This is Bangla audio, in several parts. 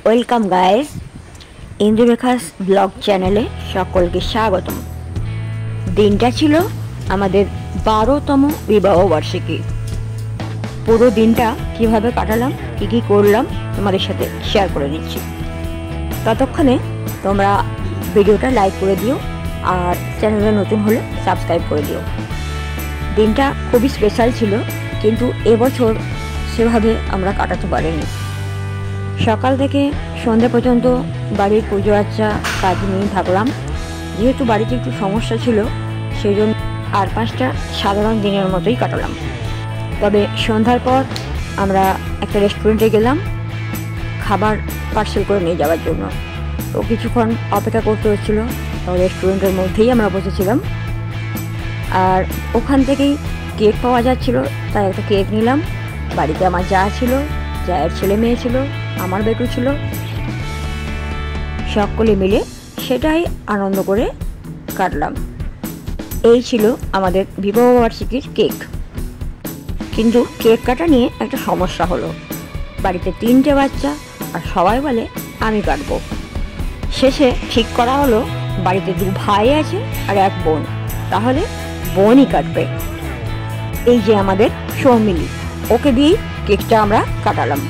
ওয়েলকাম গাইস, ইন্দ্ররেখাস ব্লগ চ্যানেলে সকলকে স্বাগতম। দিনটা ছিল আমাদের 12তম বিবাহ বার্ষিকী। পুরো দিনটা কিভাবে কাটালাম, কি করলাম তোমাদের সাথে শেয়ার করে নিচ্ছি। ততক্ষণে তোমরা ভিডিওটা লাইক করে দিও আর চ্যানেলে নতুন হলে সাবস্ক্রাইব করে দিও। দিনটা খুবই স্পেশাল ছিল, কিন্তু এবছর সেভাবে আমরা কাটাতে পারিনি। সকাল থেকে সন্ধ্যা পর্যন্ত বাড়ির পুজো আচ্চা কাজ নিয়ে থাকলাম। যেহেতু বাড়িতে একটু সমস্যা ছিল, সেই জন্য আর 5টা সাধারণ দিনের মতোই কাটালাম। তবে সন্ধ্যার পর আমরা একটা রেস্টুরেন্টে গেলাম খাবার পার্সেল করে নিয়ে যাওয়ার জন্য। তো কিছুক্ষণ অপেক্ষা করতে হচ্ছিলো, তো রেস্টুরেন্টের মধ্যেই আমরা বসেছিলাম। আর ওখান থেকেই কেক পাওয়া যাচ্ছিল, তাই একটা কেক নিলাম। বাড়িতে আমার যা ছিল, জায়ের ছেলে মেয়ে ছিল, আমার বেটু ছিল, সকলে মিলে সেটাই আনন্দ করে কাটলাম। এই ছিল আমাদের বিবাহবার্ষিকীর কেক। কিন্তু কেক কাটা নিয়ে একটা সমস্যা হলো। বাড়িতে 3টে বাচ্চা আর সবাই বলে আমি কাটবো। শেষে ঠিক করা হলো বাড়িতে 2 ভাই আছে আর 1 বোন, তাহলে বোনই কাটবে। এই যে আমাদের সৌমিলি, ওকে দিয়েই কেকটা আমরা কাটালাম।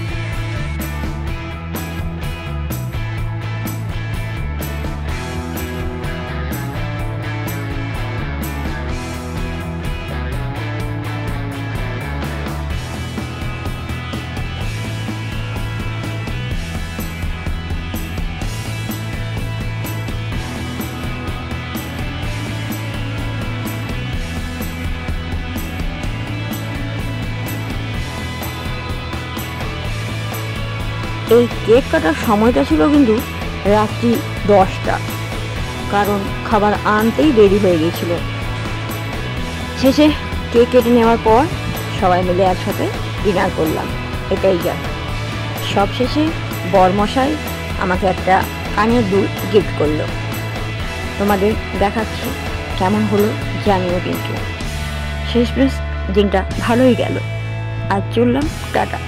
এই কেক কাটার সময়টা ছিল কিন্তু রাত্রি 10টা, কারণ খাবার আনতেই দেরি হয়ে গিয়েছিল। শেষে কেক কেটে নেওয়ার পর সবাই মিলে একসাথে ডিনার করলাম। এটাই যা। সব শেষে বরমশাই আমাকে একটা কানের দুল গিফট করলো। তোমাদের দেখাচ্ছি কেমন হলো জানিও। কিন্তু শেষমেশ দিনটা ভালোই গেল। আজ চললাম, টাটা।